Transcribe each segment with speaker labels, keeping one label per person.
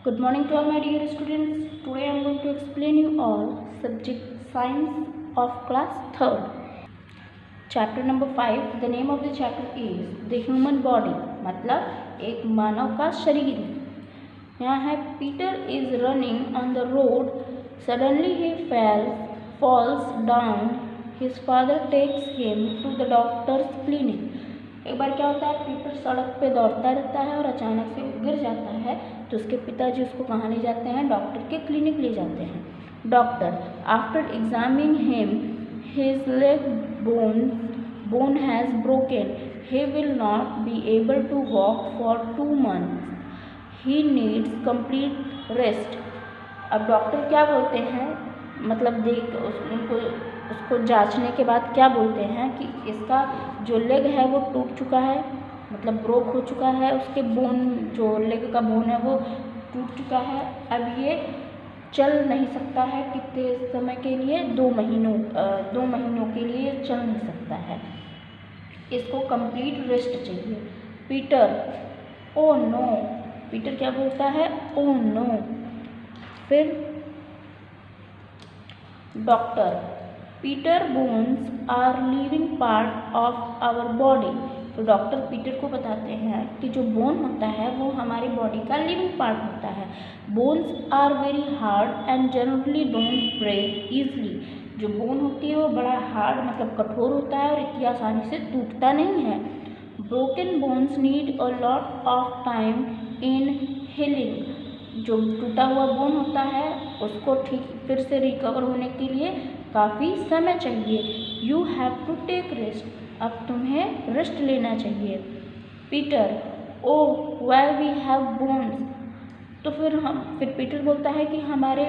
Speaker 1: Good morning to all my dear students. Today I am going to explain you all subject science of class 3rd. Chapter number 5. The name of the chapter is the human body. मतलब एक मानव का शरीर. यहाँ है Peter is running on the road. Suddenly he falls down. His father takes him to the doctor's clinic. एक बार क्या होता है, पीटर सड़क पे दौड़ता रहता है और अचानक से गिर जाता है, तो उसके पिताजी उसको कहाँ ले जाते हैं? डॉक्टर के क्लिनिक ले जाते हैं. Doctor after examining him his leg bone has broken. He will not be able to walk for 2 months. He needs complete rest. अब डॉक्टर क्या बोलते हैं, मतलब उसको जांचने के बाद क्या बोलते हैं कि इसका जो लेग है वो टूट चुका है, मतलब ब्रोक हो चुका है, उसके बोन जो लेग का बोन है वो टूट चुका है. अब ये चल नहीं सकता है. कितने समय के लिए? 2 महीनों के लिए चल नहीं सकता है. इसको कंप्लीट रेस्ट चाहिए. Peter oh no. पीटर क्या बोलता है? Oh no. फिर doctor Peter bones are living part of our body. तो डॉक्टर पीटर को बताते हैं कि जो बोन होता है वो हमारी बॉडी का लिविंग पार्ट होता है. Bones are very hard and generally don't break easily. जो बोन होती है वो बड़ा हार्ड मतलब कठोर होता है और इतनी आसानी से टूटता नहीं है. Broken bones need a lot of time in healing. जो टूटा हुआ बोन होता है उसको ठीक फिर से रिकवर होने के लिए काफ़ी समय चाहिए. You have to take rest. अब तुम्हें रेस्ट लेना चाहिए. Peter oh why we have bones. तो फिर पीटर बोलता है कि हमारे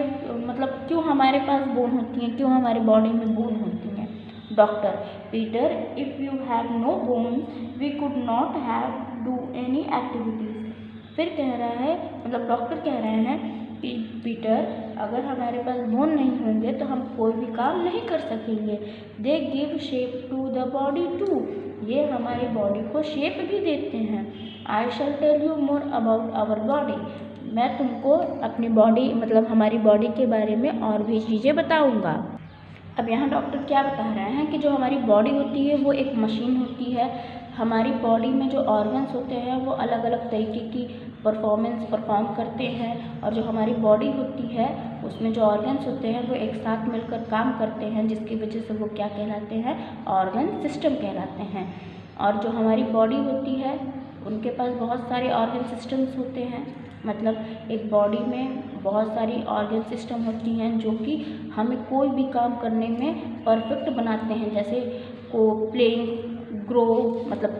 Speaker 1: मतलब क्यों हमारे पास बोन होती हैं, क्यों हमारे बॉडी में बोन होती हैं. Doctor Peter if you have no bones we could not have do any activities. फिर कह रहा है, मतलब डॉक्टर कह रहे हैं कि पीटर अगर हमारे पास बोन नहीं होंगे तो हम कोई भी काम नहीं कर सकेंगे. They give shape to the body too. ये हमारी बॉडी को शेप भी देते हैं. I shall tell you more about our body. मैं तुमको अपनी बॉडी मतलब हमारी बॉडी के बारे में और भी चीज़ें बताऊँगा. अब यहाँ डॉक्टर क्या बता रहे हैं कि जो हमारी बॉडी होती है वो एक मशीन होती है. हमारी बॉडी में जो ऑर्गन्स होते हैं वो अलग अलग तरीके की परफॉर्म करते हैं, और जो हमारी बॉडी होती है उसमें जो ऑर्गन्स होते हैं वो एक साथ मिलकर काम करते हैं, जिसकी वजह से वो क्या कहलाते हैं? ऑर्गन सिस्टम कहलाते हैं. और जो हमारी बॉडी होती है उनके पास बहुत सारे ऑर्गन सिस्टम्स होते हैं. मतलब एक बॉडी में बहुत सारी ऑर्गन सिस्टम होती हैं जो कि हमें कोई भी काम करने में परफेक्ट बनाते हैं. जैसे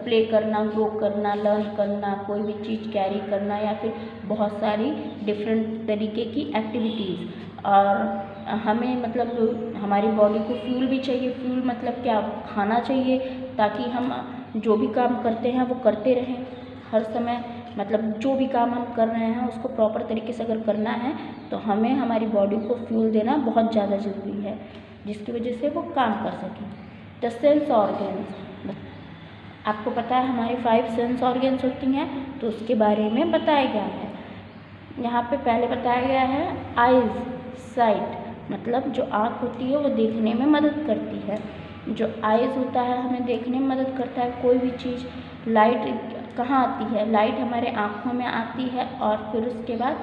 Speaker 1: प्ले करना, ग्रो करना, लर्न करना, कोई भी चीज़ कैरी करना, या फिर बहुत सारी डिफरेंट तरीके की एक्टिविटीज़. और हमें मतलब हमारी बॉडी को फ्यूल भी चाहिए. फ्यूल मतलब क्या? खाना चाहिए, ताकि हम जो भी काम करते हैं वो करते रहें हर समय. मतलब जो भी काम हम कर रहे हैं उसको प्रॉपर तरीके से अगर करना है तो हमें हमारी बॉडी को फ्यूल देना बहुत ज़्यादा ज़रूरी है, जिसकी वजह से वो काम कर सकें. The sense organs. आपको पता है हमारी 5 सेंस ऑर्गन्स होती हैं, तो उसके बारे में बताया गया है. यहाँ पे पहले बताया गया है आइज़, साइट. मतलब जो आँख होती है वो देखने में मदद करती है. जो आइज़ होता है हमें देखने में मदद करता है कोई भी चीज़. लाइट कहाँ आती है? लाइट हमारे आँखों में आती है, और फिर उसके बाद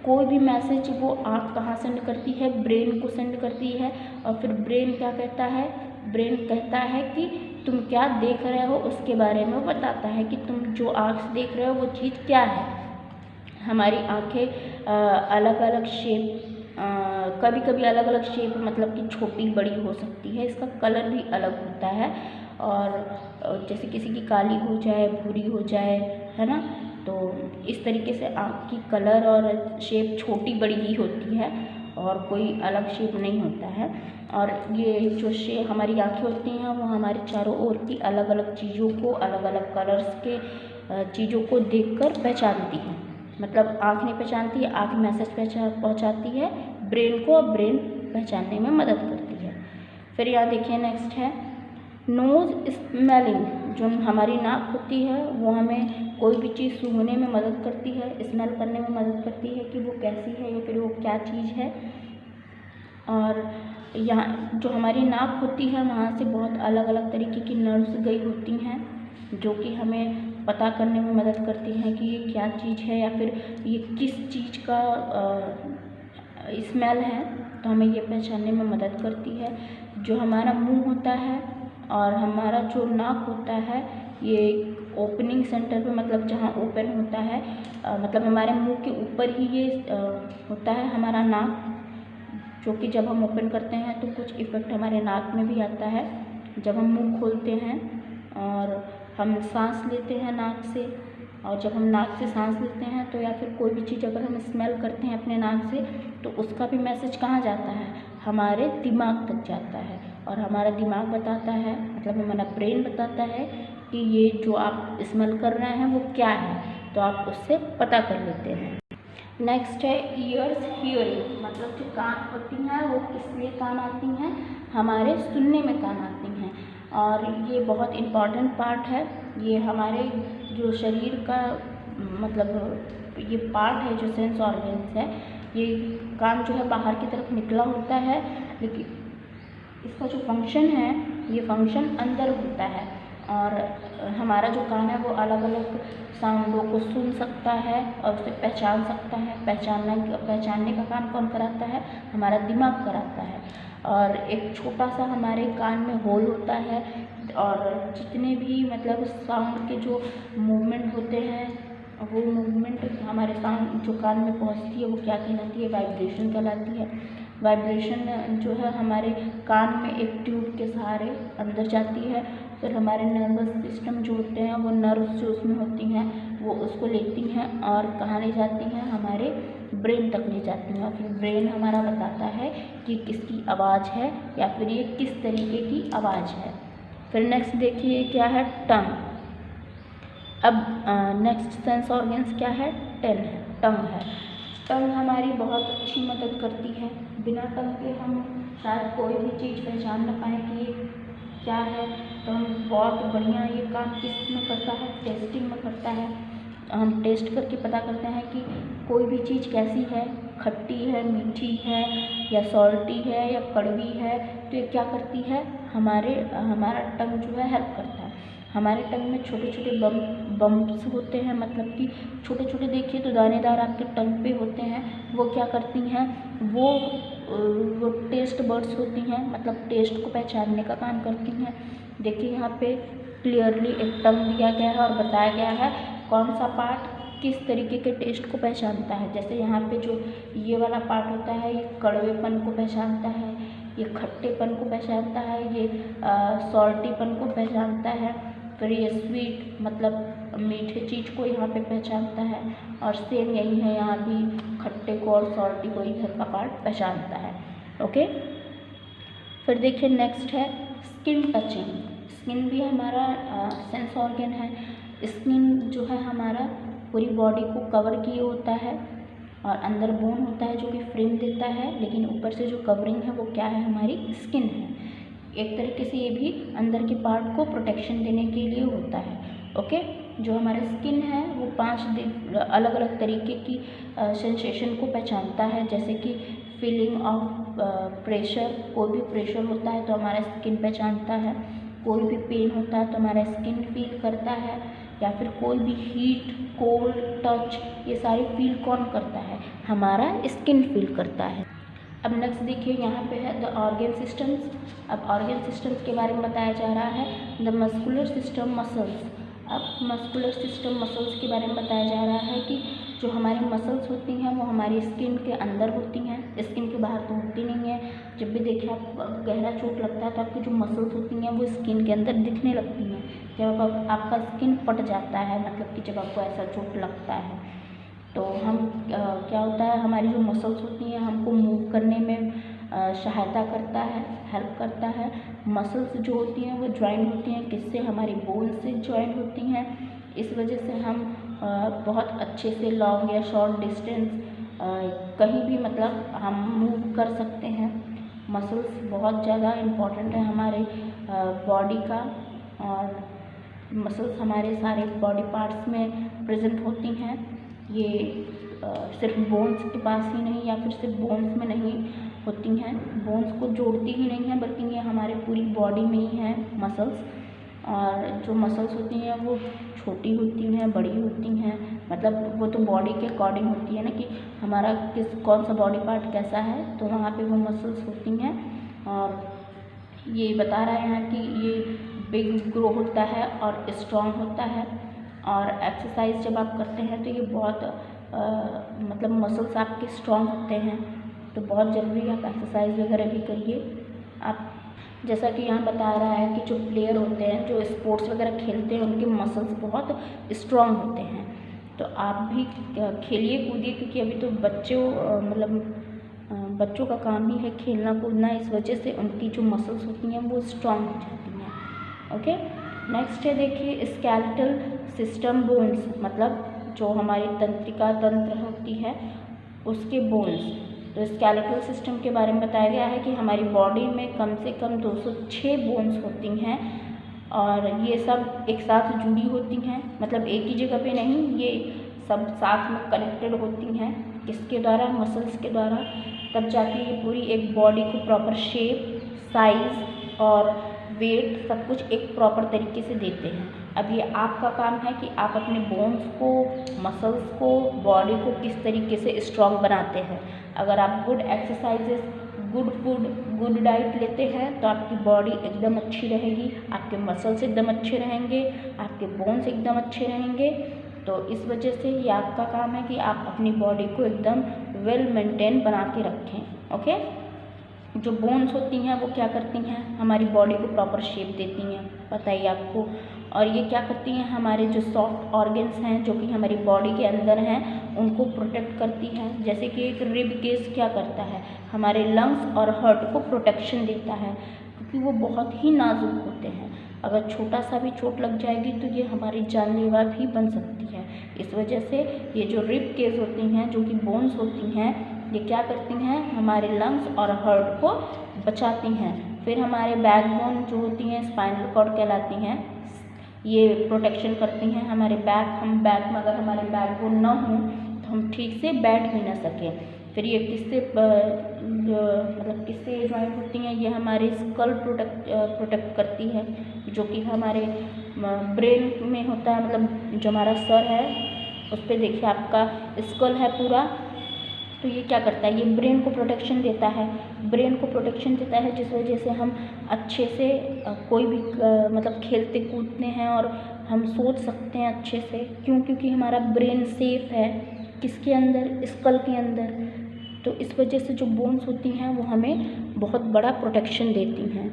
Speaker 1: कोई भी मैसेज वो आँख कहाँ सेंड करती है? ब्रेन को सेंड करती है. और फिर ब्रेन क्या कहता है? ब्रेन कहता है कि तुम क्या देख रहे हो उसके बारे में वो बताता है कि तुम जो आँख से देख रहे हो वो चीज़ क्या है. हमारी आँखें अलग अलग शेप, कभी कभी अलग अलग शेप मतलब कि छोटी बड़ी हो सकती है. इसका कलर भी अलग होता है, और जैसे किसी की काली हो जाए, भूरी हो जाए, है ना. तो इस तरीके से आँख की कलर और शेप छोटी बड़ी ही होती है, और कोई अलग शेप नहीं होता है. और ये जो हमारी आँखें होती हैं वो हमारे चारों ओर की अलग अलग चीज़ों को, अलग अलग कलर्स के चीज़ों को देखकर पहचानती हैं. मतलब आँख नहीं पहचानती है, आँख मैसेज पहुँचाती है ब्रेन को, और ब्रेन पहचानने में मदद करती है. फिर यहाँ देखिए नेक्स्ट है नोज़ स्मेलिंग. जो हमारी नाक होती है वो हमें कोई भी चीज़ सूंघने में मदद करती है, स्मेल करने में मदद करती है कि वो कैसी है या फिर वो क्या चीज़ है। और यहाँ जो हमारी नाक होती है वहाँ से बहुत अलग अलग तरीके की नर्व्स गई होती हैं जो कि हमें पता करने में मदद करती हैं कि ये क्या चीज़ है या फिर ये किस चीज़ का स्मेल है, तो हमें ये पहचानने में मदद करती है। जो हमारा मुंह होता है और हमारा जो नाक होता है ये ओपनिंग सेंटर पे, मतलब जहाँ ओपन होता है, मतलब हमारे मुंह के ऊपर ही ये होता है हमारा नाक, जो कि जब हम ओपन करते हैं तो कुछ इफ़ेक्ट हमारे नाक में भी आता है। जब हम मुंह खोलते हैं और हम सांस लेते हैं नाक से, और जब हम नाक से सांस लेते हैं तो या फिर कोई भी चीज़ अगर हम स्मेल करते हैं अपने नाक से तो उसका भी मैसेज कहाँ जाता है, हमारे दिमाग तक जाता है। और हमारा दिमाग बताता है, मतलब हमारा ब्रेन बताता है कि ये जो आप स्मेल कर रहे हैं वो क्या है, तो आप उससे पता कर लेते हैं। नेक्स्ट है ईयर्स हियरिंग, मतलब जो कान होती हैं वो किस लिए काम आती हैं, हमारे सुनने में काम आती हैं। और ये बहुत इम्पॉर्टेंट पार्ट है, ये हमारे जो शरीर का मतलब ये पार्ट है जो सेंस ऑर्गन्स है, ये कान जो है बाहर की तरफ निकला होता है, लेकिन इसका जो फंक्शन है ये फंक्शन अंदर होता है। और हमारा जो कान है वो अलग अलग साउंडों को सुन सकता है और उसे पहचान सकता है। पहचानने का काम कौन कराता है, हमारा दिमाग कराता है। और एक छोटा सा हमारे कान में होल होता है और जितने भी मतलब साउंड के जो मूवमेंट होते हैं वो मूवमेंट हमारे साउंड जो कान में पहुंचती है वो क्या कहलाती है, वाइब्रेशन कहलाती है। वाइब्रेशन जो है हमारे कान में एक ट्यूब के सहारे अंदर जाती है, फिर हमारे नर्वस सिस्टम जो होते हैं वो नर्व्स जो उसमें होती हैं वो उसको लेती हैं और कहाँ ले जाती हैं, हमारे ब्रेन तक ले जाती हैं। और फिर ब्रेन हमारा बताता है कि किसकी आवाज़ है या फिर ये किस तरीके की आवाज़ है। फिर नेक्स्ट देखिए क्या है, टंग। अब नेक्स्ट सेंस ऑर्गन्स क्या है, टंग है। टंग हमारी बहुत अच्छी मदद करती है। बिना टंग के हम शायद कोई भी चीज़ पहचान न पाएँ कि ये क्या है, तो हम बहुत बढ़िया ये काम किस में करता है, टेस्टिंग में करता है। हम टेस्ट करके पता करते हैं कि कोई भी चीज़ कैसी है, खट्टी है, मीठी है या सॉल्टी है या कड़वी है, तो ये क्या करती है, हमारा टंग जो है हेल्प करता है। हमारे टंग में छोटे छोटे बम्प्स होते हैं, मतलब कि छोटे छोटे देखिए तो दानेदार आपके टंग पे होते हैं। वो क्या करती हैं, वो टेस्ट बड्स होती हैं, मतलब टेस्ट को पहचानने का काम करती हैं। देखिए यहाँ पे क्लियरली एक टंग दिया गया है और बताया गया है कौन सा पार्ट किस तरीके के टेस्ट को पहचानता है। जैसे यहाँ पे जो ये वाला पार्ट होता है ये कड़वेपन को पहचानता है, ये खट्टेपन को पहचानता है, ये सॉल्टीपन को पहचानता है, फिर ये स्वीट मतलब मीठे चीज़ को यहाँ पे पहचानता है। और सेम यही है, यहाँ भी खट्टे को और सॉल्टी को इधर का पार्ट पहचानता है। ओके, फिर देखिए नेक्स्ट है स्किन टचिंग। स्किन भी हमारा सेंस ऑर्गन है। स्किन जो है हमारा पूरी बॉडी को कवर किए होता है और अंदर बोन होता है जो कि फ्रेम देता है, लेकिन ऊपर से जो कवरिंग है वो क्या है, हमारी स्किन है। एक तरीके से ये भी अंदर के पार्ट को प्रोटेक्शन देने के लिए होता है। ओके, जो हमारा स्किन है वो 5 अलग अलग तरीके की सेंसेशन को पहचानता है, जैसे कि फीलिंग ऑफ प्रेशर, कोई भी प्रेशर होता है तो हमारा स्किन पहचानता है। कोई भी पेन होता है तो हमारा स्किन फील करता है, या फिर कोई भी हीट, कोल्ड, टच, ये सारी फील कौन करता है, हमारा स्किन फील करता है। अब नेक्स्ट देखिए यहाँ पे है द ऑर्गन सिस्टम्स। अब ऑर्गन सिस्टम्स के बारे में बताया जा रहा है द मस्कुलर सिस्टम मसल्स। अब मस्कुलर सिस्टम मसल्स के बारे में बताया जा रहा है कि जो हमारी मसल्स होती हैं वो हमारी स्किन के अंदर होती हैं, स्किन के बाहर तो होती नहीं है। जब भी देखिए आप गहरा चोट लगता है तो आपकी जो मसल्स होती हैं वो स्किन के अंदर दिखने लगती हैं। जब आपका स्किन फट जाता है, मतलब कि जब आपको ऐसा चोट लगता है तो हम क्या होता है, हमारी जो मसल्स होती हैं हमको मूव करने में सहायता करता है, हेल्प करता है। मसल्स जो होती हैं वो ज्वाइन होती हैं, किससे, हमारी बोन से ज्वाइन होती हैं। इस वजह से हम बहुत अच्छे से लॉन्ग या शॉर्ट डिस्टेंस कहीं भी मतलब हम मूव कर सकते हैं। मसल्स बहुत ज़्यादा इम्पॉर्टेंट है हमारे बॉडी का। और मसल्स हमारे सारे बॉडी पार्ट्स में प्रेजेंट होती हैं। ये सिर्फ बोन्स के पास ही नहीं या फिर सिर्फ बोन्स में नहीं होती हैं, बोन्स को जोड़ती ही नहीं है, बल्कि ये हमारे पूरी बॉडी में ही हैं मसल्स। और जो मसल्स होती हैं वो छोटी होती हैं, बड़ी होती हैं, मतलब वो तो बॉडी के अकॉर्डिंग होती है ना कि हमारा कौन सा बॉडी पार्ट कैसा है, तो वहाँ पे वो मसल्स होती हैं। और ये बता रहे हैं कि ये बिग ग्रो होता है और स्ट्रॉन्ग होता है। और एक्सरसाइज जब आप करते हैं तो ये बहुत मतलब मसल्स आपके स्ट्रॉन्ग होते हैं, तो बहुत ज़रूरी है आप एक्सरसाइज वगैरह भी करिए। आप जैसा कि यहाँ बता रहा है कि जो प्लेयर होते हैं, जो स्पोर्ट्स वगैरह खेलते हैं, उनके मसल्स बहुत स्ट्रॉन्ग होते हैं। तो आप भी खेलिए कूदिए, क्योंकि अभी तो बच्चों का काम ही है खेलना कूदना, इस वजह से उनकी जो मसल्स होती हैं वो स्ट्रॉन्ग हो जाती हैं। ओके, नेक्स्ट है देखिए स्केलेटल सिस्टम बोन्स, मतलब जो हमारी तंत्रिका तंत्र होती है उसके बोन्स। तो स्केलेटल सिस्टम के बारे में बताया गया है कि हमारी बॉडी में कम से कम 206 बोन्स होती हैं और ये सब एक साथ जुड़ी होती हैं, मतलब एक ही जगह पे नहीं, ये सब साथ में कनेक्टेड होती हैं। किसके द्वारा? मसल्स के द्वारा। तब जाके ये पूरी एक बॉडी को प्रॉपर शेप, साइज़ और वेट सब कुछ एक प्रॉपर तरीके से देते हैं। अब ये आपका काम है कि आप अपने बोन्स को, मसल्स को, बॉडी को किस तरीके से स्ट्रॉन्ग बनाते हैं। अगर आप good exercises, good food, good diet लेते हैं तो आपकी बॉडी एकदम अच्छी रहेगी, आपके मसल्स एकदम अच्छे रहेंगे, आपके बोन्स एकदम अच्छे रहेंगे। तो इस वजह से ये आपका काम है कि आप अपनी बॉडी को एकदम वेल मेंटेन बना के रखें। ओके, जो बोन्स होती हैं वो क्या करती हैं? हमारी बॉडी को प्रॉपर शेप देती हैं, पता ही आपको। और ये क्या करती हैं? हमारे जो सॉफ्ट ऑर्गन्स हैं जो कि हमारी बॉडी के अंदर हैं उनको प्रोटेक्ट करती हैं। जैसे कि एक रिब केस क्या करता है? हमारे लंग्स और हार्ट को प्रोटेक्शन देता है, क्योंकि वो बहुत ही नाजुक होते हैं। अगर छोटा सा भी चोट लग जाएगी तो ये हमारी जानलेवा भी बन सकती है। इस वजह से ये जो रिब केस होती हैं, जो कि बोन्स होती हैं, ये क्या करती हैं? हमारे लंग्स और हार्ट को बचाती हैं। फिर हमारे बैकबोन जो होती हैं, स्पाइनल कॉर्ड कहलाती हैं, ये प्रोटेक्शन करती हैं हमारे बैक। हम बैक में अगर हमारे बैकबोन ना हो तो हम ठीक से बैठ भी ना सकें। फिर ये किससे किससे ज्वाइंट होती हैं? ये हमारे स्कल प्रोटेक्ट करती है, जो कि हमारे ब्रेन में होता है, मतलब जो हमारा सर है उस पर देखिए आपका स्कल है पूरा, तो ये क्या करता है? ये ब्रेन को प्रोटेक्शन देता है, ब्रेन को प्रोटेक्शन देता है, जिस वजह से हम अच्छे से कोई भी मतलब खेलते कूदते हैं और हम सोच सकते हैं अच्छे से। क्यों? क्योंकि हमारा ब्रेन सेफ है किसके अंदर? स्कल के अंदर। तो इस वजह से जो बोन्स होती हैं वो हमें बहुत बड़ा प्रोटेक्शन देती हैं।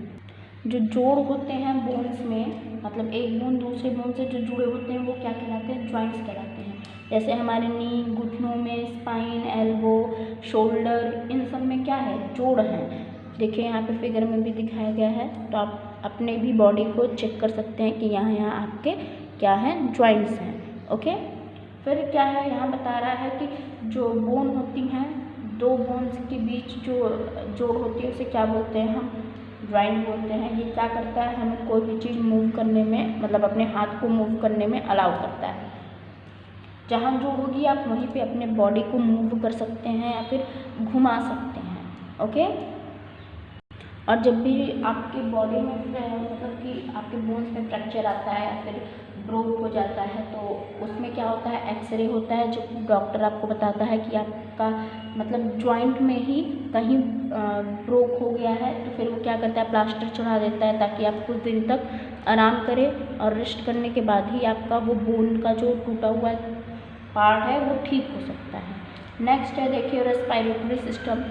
Speaker 1: जो जोड़ होते हैं बोन्स में, मतलब एक बोन दूसरे बोन से जो जुड़े होते हैं वो क्या कहलाते हैं? जॉइंट्स कहलाते हैं। जैसे हमारे नी, घुटनों में स्पाइन, एल्बो, शोल्डर, इन सब में क्या है? जोड़ हैं। देखिए यहाँ पे फिगर में भी दिखाया गया है, तो आप अपने भी बॉडी को चेक कर सकते हैं कि यहाँ आपके क्या हैं? जॉइंट्स हैं। ओके, फिर क्या है? यहाँ बता रहा है कि जो बोन होती हैं, दो बोन्स के बीच जो जोड़ होती है उसे क्या बोलते हैं? हम जॉइंट बोलते हैं। ये क्या करता है? हमें कोई भी चीज़ मूव करने में, मतलब अपने हाथ को मूव करने में अलाउ करता है। जहाँ जोड़ होगी आप वहीं पे अपने बॉडी को मूव कर सकते हैं या फिर घुमा सकते हैं। ओके, और जब भी आपके बॉडी में मतलब कि आपके बोन्स में फ्रैक्चर आता है या फिर ब्रोक हो जाता है, तो उसमें क्या होता है? एक्सरे होता है, जो डॉक्टर आपको बताता है कि आपका मतलब जॉइंट में ही कहीं ब्रोक हो गया है। तो फिर वो क्या करता है? प्लास्टर चढ़ा देता है, ताकि आप कुछ दिन तक आराम करें और रेस्ट करने के बाद ही आपका वो बोन का जो टूटा हुआ पार्ट है वो ठीक हो सकता है। नेक्स्ट है देखिए रेस्पिरेटरी सिस्टम,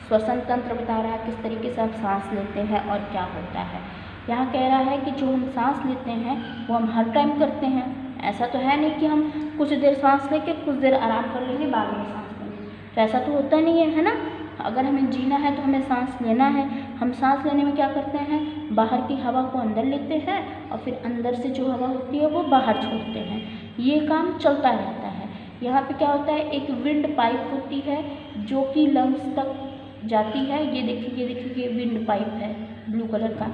Speaker 1: श्वसन तंत्र बता रहा है किस तरीके से आप सांस लेते हैं और क्या होता है। यहाँ कह रहा है कि जो हम सांस लेते हैं वो हम हर टाइम करते हैं। ऐसा तो है नहीं कि हम कुछ देर सांस लेके कुछ देर आराम कर लेंगे, बाद में सांस लेंगे, तो ऐसा तो होता नहीं है ना। अगर हमें जीना है तो हमें सांस लेना है। हम सांस लेने में क्या करते हैं? बाहर की हवा को अंदर लेते हैं और फिर अंदर से जो हवा होती है वो बाहर छोड़ते हैं। ये काम चलता रहता है। यहाँ पे क्या होता है? एक विंड पाइप होती है जो कि लंग्स तक जाती है। ये देखिए, ये देखिए, ये विंड पाइप है, ब्लू कलर का।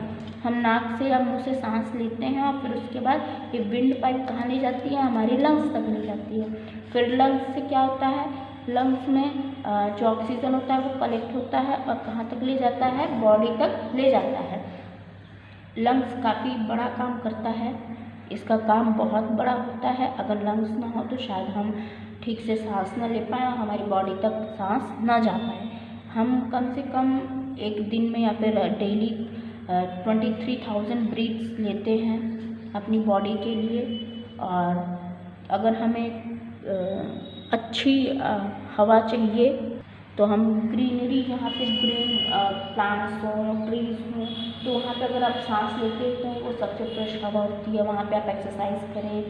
Speaker 1: हम नाक से या मुंह से सांस लेते हैं और फिर उसके बाद ये विंड पाइप कहाँ ले जाती है, हमारी लंग्स तक ले जाती है। फिर लंग्स से क्या होता है, लंग्स में जो ऑक्सीजन होता है वो कलेक्ट होता है और कहाँ तक ले जाता है, बॉडी तक ले जाता है। लंग्स काफ़ी बड़ा काम करता है, इसका काम बहुत बड़ा होता है। अगर लंग्स ना हो तो शायद हम ठीक से सांस ना ले पाएँ और हमारी बॉडी तक सांस ना जा पाए। हम कम से कम एक दिन में या फिर डेली 23,000 ब्रीथ्स लेते हैं अपनी बॉडी के लिए। और अगर हमें अच्छी हवा चाहिए तो हम ग्रीनरी, यहाँ पे ग्रीन प्लांट्स हों, ट्रीज हों, तो वहाँ पे अगर आप सांस लेते हैं तो वो सबसे फ्रेश हवा होती है। वहाँ पे आप एक्सरसाइज करें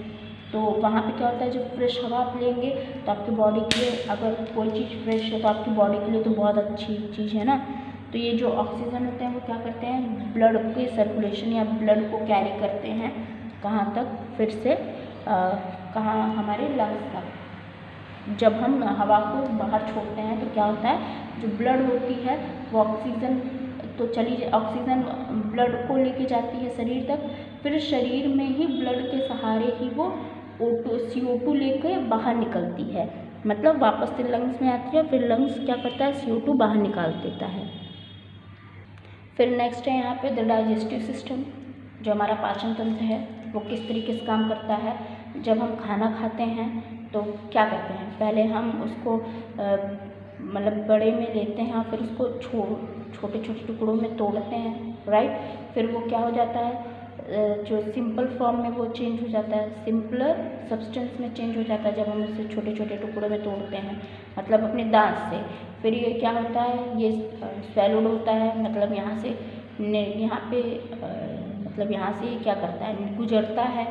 Speaker 1: तो वहाँ पे क्या होता है, जब फ्रेश हवा आप लेंगे तो आपकी बॉडी के लिए, अगर कोई चीज़ फ्रेश है तो आपकी बॉडी के लिए तो बहुत अच्छी चीज़ है ना। तो ये जो ऑक्सीजन होते हैं वो क्या करते हैं, ब्लड के सर्कुलेशन या ब्लड को कैरी करते हैं कहाँ तक, फिर से कहाँ, हमारे लंग्स तक। जब हम हवा को बाहर छोड़ते हैं तो क्या होता है, जो ब्लड होती है वो ऑक्सीजन तो ऑक्सीजन ब्लड को लेके जाती है शरीर तक, फिर शरीर में ही ब्लड के सहारे ही वो CO2 लेके बाहर निकलती है, मतलब वापस से लंग्स में आती है। फिर लंग्स क्या करता है, CO2 बाहर निकाल देता है। फिर नेक्स्ट है यहाँ पे द डाइजेस्टिव सिस्टम, जो हमारा पाचन तंत्र है वो किस तरीके से काम करता है। जब हम खाना खाते हैं तो क्या करते हैं, पहले हम उसको मतलब बड़े में लेते हैं और फिर उसको छोटे छोटे टुकड़ों में तोड़ते हैं, राइट। फिर वो क्या हो जाता है, जो सिंपल फॉर्म में वो चेंज हो जाता है, सिंपलर सब्सटेंस में चेंज हो जाता है जब हम उसे छोटे छोटे टुकड़ों में तोड़ते हैं, मतलब अपने दांत से। फिर ये क्या होता है, ये स्वैलोड होता है, मतलब यहाँ से यहाँ पे मतलब यहाँ से क्या करता है, गुजरता है,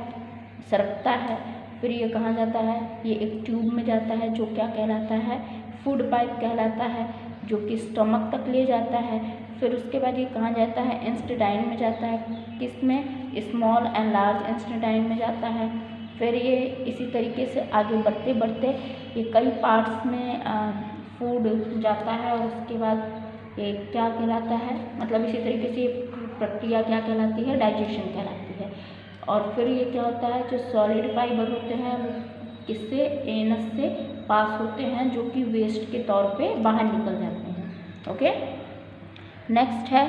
Speaker 1: सरकता है। फिर ये कहाँ जाता है, ये एक ट्यूब में जाता है जो क्या कहलाता है, फूड पाइप कहलाता है, जो कि स्टमक तक ले जाता है। फिर उसके बाद ये कहाँ जाता है, इंस्टेटाइन में जाता है, किसमें, स्मॉल एंड लार्ज इंस्टेटाइन में जाता है। फिर ये इसी तरीके से आगे बढ़ते बढ़ते ये कई पार्ट्स में फूड जाता है और उसके बाद ये क्या कहलाता है, मतलब इसी तरीके से प्रक्रिया क्या कहलाती है, डाइजेशन कहलाती है। और फिर ये क्या होता है, जो सॉलिड फाइबर होते हैं वो किससे, एनस से पास होते हैं, जो कि वेस्ट के तौर पे बाहर निकल जाते हैं। ओके, नेक्स्ट है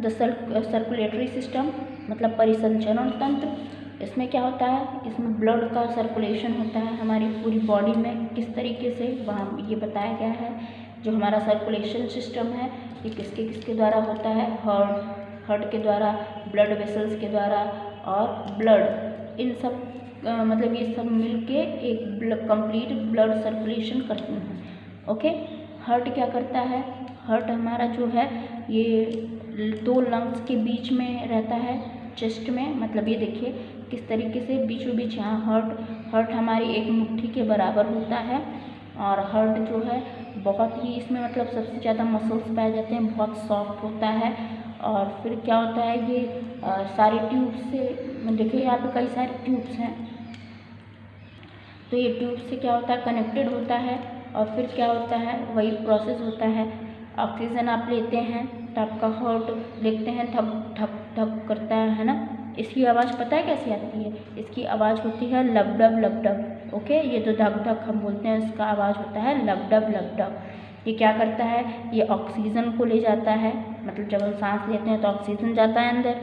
Speaker 1: द सर्कुलेटरी सिस्टम, मतलब परिसंचरण तंत्र। इसमें क्या होता है, इसमें ब्लड का सर्कुलेशन होता है हमारी पूरी बॉडी में, किस तरीके से वहाँ ये बताया गया है। जो हमारा सर्कुलेशन सिस्टम है ये किसके किसके द्वारा होता है, हार्ट के द्वारा, ब्लड वेसल्स के द्वारा और ब्लड, इन सब मतलब ये सब मिलके एक कंप्लीट ब्लड सर्कुलेशन करते हैं। ओके, हार्ट क्या करता है, हार्ट हमारा जो है ये 2 लंग्स के बीच में रहता है, चेस्ट में, मतलब ये देखिए किस तरीके से बीचों बीच यहाँ हार्ट हमारी एक मुट्ठी के बराबर होता है। और हार्ट जो है बहुत ही, इसमें मतलब सबसे ज़्यादा मसल्स पाए जाते हैं, बहुत सॉफ्ट होता है। और फिर क्या होता है, ये सारे ट्यूब से, देखिए यहाँ पे कई सारे ट्यूब्स हैं, तो ये ट्यूब से क्या होता है, कनेक्टेड होता है। और फिर क्या होता है, वही प्रोसेस होता है, ऑक्सीजन आप लेते हैं तो आपका हार्ट देखते हैं धक धक धक करता है ना। इसकी आवाज़ पता है कैसी आती है, इसकी आवाज़ होती है लबडब लबडब। ओके, ये तो धक धक हम बोलते हैं, इसका आवाज़ होता है लबडब लबडब। ये क्या करता है, ये ऑक्सीजन को ले जाता है, मतलब जब हम सांस लेते हैं तो ऑक्सीजन जाता है अंदर,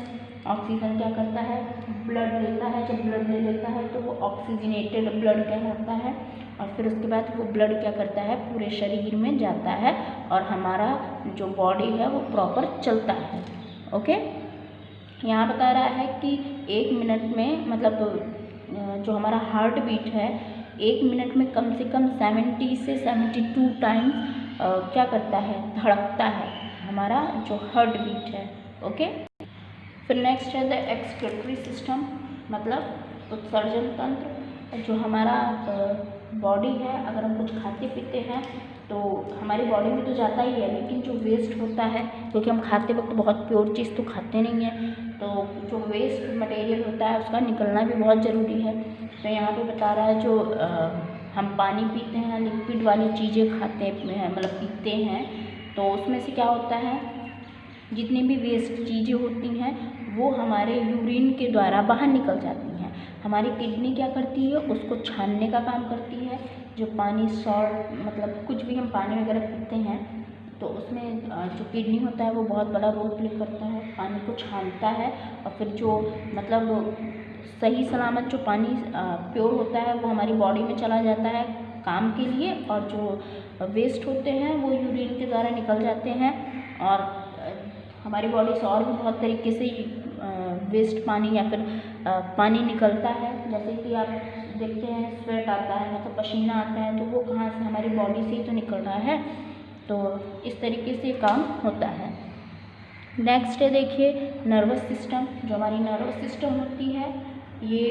Speaker 1: ऑक्सीजन क्या करता है, ब्लड लेता है, जब ब्लड ले लेता है तो वो ऑक्सीजनेटेड ब्लड कहलाता है। और फिर उसके बाद वो ब्लड क्या करता है, पूरे शरीर में जाता है और हमारा जो बॉडी है वो प्रॉपर चलता है। ओके, यहाँ बता रहा है कि 1 मिनट में, मतलब जो हमारा हार्ट बीट है 1 मिनट में कम से कम 70 से 72 टाइम्स क्या करता है, धड़कता है हमारा जो हार्ट बीट है। ओके, फिर नेक्स्ट है द एक्सक्रीटरी सिस्टम, मतलब उत्सर्जन तंत्र। जो हमारा बॉडी है, अगर हम कुछ खाते पीते हैं तो हमारी बॉडी में तो जाता ही है, लेकिन जो वेस्ट होता है, क्योंकि हम खाते वक्त बहुत प्योर चीज़ तो खाते नहीं हैं, तो जो वेस्ट मटेरियल होता है उसका निकलना भी बहुत ज़रूरी है। तो यहाँ पे बता रहा है जो हम पानी पीते हैं, लिक्विड वाली चीज़ें खाते हैं, मतलब पीते हैं, तो उसमें से क्या होता है, जितनी भी वेस्ट चीज़ें होती हैं वो हमारे यूरिन के द्वारा बाहर निकल जाती हैं। हमारी किडनी क्या करती है, उसको छानने का काम करती है। जो पानी सॉल्ट मतलब कुछ भी हम पानी वगैरह पीते हैं तो उसमें जो किडनी होता है वो बहुत बड़ा रोल प्ले करता है, पानी को छानता है और फिर जो मतलब सही सलामत जो पानी प्योर होता है वो हमारी बॉडी में चला जाता है काम के लिए, और जो वेस्ट होते हैं वो यूरिन के द्वारा निकल जाते हैं। और हमारी बॉडी से और भी बहुत तरीके से वेस्ट पानी या फिर पानी निकलता है। जैसे कि आप देखते हैं स्वेट आता है, मतलब पसीना आता है, तो वो कहाँ से, हमारी बॉडी से ही तो निकल रहा है। तो इस तरीके से काम होता है। नेक्स्ट है देखिए नर्वस सिस्टम। जो हमारी नर्वस सिस्टम होती है, ये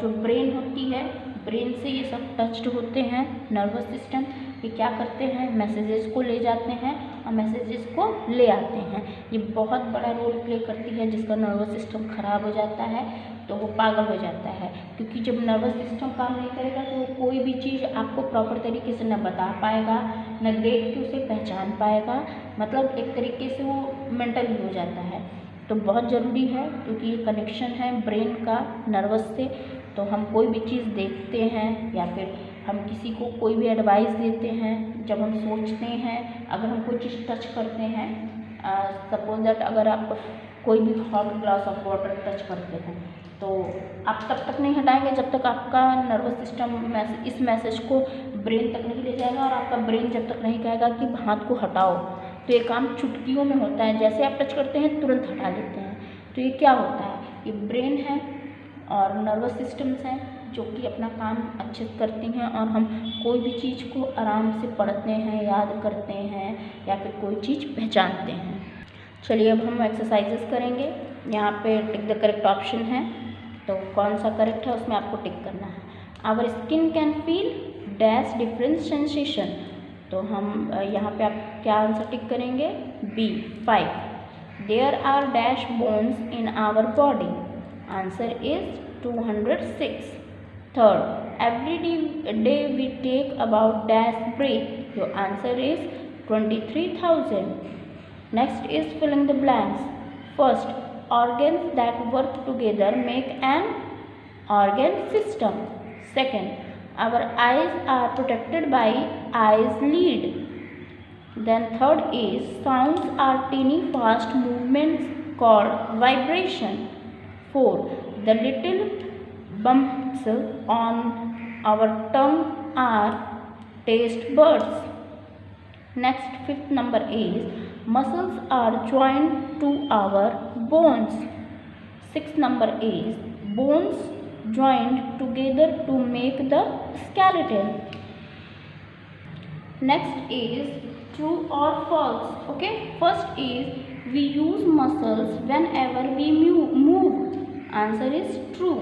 Speaker 1: जो ब्रेन होती है, ब्रेन से ये सब टच्ड होते हैं। नर्वस सिस्टम ये क्या करते हैं, मैसेजेस को ले जाते हैं और मैसेजेस को ले आते हैं। ये बहुत बड़ा रोल प्ले करती है। जिसका नर्वस सिस्टम ख़राब हो जाता है तो वो पागल हो जाता है, क्योंकि जब नर्वस सिस्टम काम नहीं करेगा तो वो कोई भी चीज़ आपको प्रॉपर तरीके से न बता पाएगा, न देख के उसे पहचान पाएगा, मतलब एक तरीके से वो मेंटल हो जाता है। तो बहुत ज़रूरी है, क्योंकि ये कनेक्शन है ब्रेन का नर्वस से। तो हम कोई भी चीज़ देखते हैं या फिर हम किसी को कोई भी एडवाइस देते हैं, जब हम सोचते हैं, अगर हम कोई चीज़ टच करते हैं, सपोज दैट अगर आप कोई भी hot glass of water touch करते हैं तो आप तब तक नहीं हटाएंगे जब तक आपका नर्वस सिस्टम इस मैसेज को ब्रेन तक नहीं ले जाएगा, और आपका ब्रेन जब तक नहीं कहेगा कि हाथ को हटाओ। तो ये काम चुटकियों में होता है, जैसे आप टच करते हैं तुरंत हटा लेते हैं। तो ये क्या होता है, ये ब्रेन है और नर्वस सिस्टम्स हैं जो कि अपना काम अच्छे से करती हैं, और हम कोई भी चीज़ को आराम से पढ़ते हैं, याद करते हैं या फिर कोई चीज़ पहचानते हैं। चलिए अब हम एक्सरसाइजेस करेंगे। यहाँ पे टिक द करेक्ट ऑप्शन है, तो कौन सा करेक्ट है उसमें आपको टिक करना है। Our skin can feel dash different sensation. तो हम यहाँ पे आप क्या आंसर टिक करेंगे, B 5। There are dash bones in our body. Answer is 206। Third, every day we take about dash breath. Your answer is 23,000. Next is filling the blanks. First, organs that work together make an organ system. Second, our eyes are protected by eyes lid. Then third is sounds are teeny fast movements called vibration. Fourth, the little bumps on our tongue are taste buds. Next, fifth number is muscles are joined to our bones. Sixth number is bones joined together to make the skeleton. Next is true or false. Okay, first is we use muscles whenever we move. Answer is true.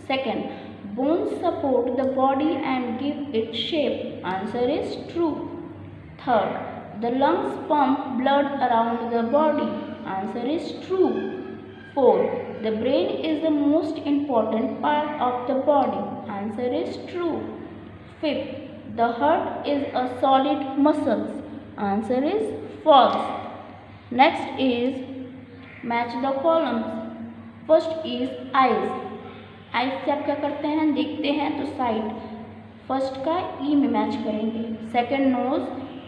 Speaker 1: Second, bones support the body and give it shape. Answer is true. Third, the lungs pump blood around the body. Answer is true. Fourth, the brain is the most important part of the body. Answer is true. Fifth, the heart is a solid muscle. Answer is false. Next is match the columns. First is eyes. eyes से आप क्या करते हैं, देखते हैं तो side, first का ई में मैच करेंगे। सेकंड नोज़,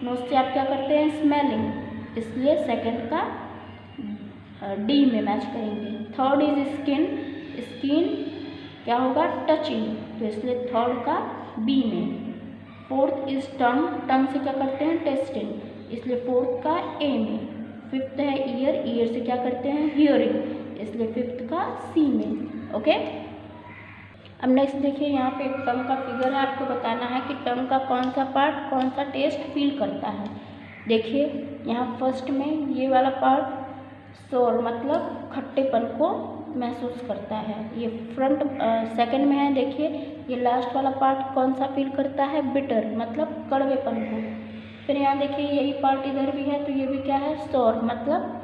Speaker 1: नोज़ से आप क्या करते हैं, स्मेलिंग, इसलिए सेकंड का डी में मैच करेंगे। थर्ड इज स्किन, स्किन क्या होगा, टचिंग, तो इसलिए थर्ड का बी में। फोर्थ इज टंग, टंग से क्या करते हैं, टेस्टिंग, इसलिए फोर्थ का ए में। फिफ्थ है ईयर, ईयर से क्या करते हैं, हियरिंग, इसलिए फिफ्थ का सी में। ओके, अब नेक्स्ट देखिए, यहाँ पे एक टंग का फिगर है, आपको बताना है कि टंग का कौन सा पार्ट कौन सा टेस्ट फील करता है। देखिए यहाँ फर्स्ट में ये वाला पार्ट सोर मतलब खट्टेपन को महसूस करता है, ये फ्रंट सेकंड में है। देखिए ये लास्ट वाला पार्ट कौन सा फील करता है, बिटर मतलब कड़वेपन को। फिर यहाँ देखिए यही पार्ट इधर भी है, तो ये भी क्या है, सोर मतलब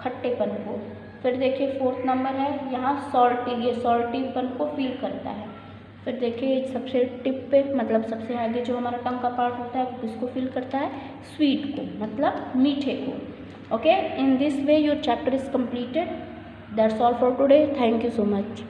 Speaker 1: खट्टेपन को। फिर देखिए फोर्थ नंबर है यहाँ सॉल्टी, ये सॉल्टीपन को फील करता है। फिर देखिए सबसे टिप पे मतलब सबसे आगे जो हमारा टंग का पार्ट होता है इसको फील करता है स्वीट को मतलब मीठे को। Okay, in this way your chapter is completed. That's all for today. Thank you so much.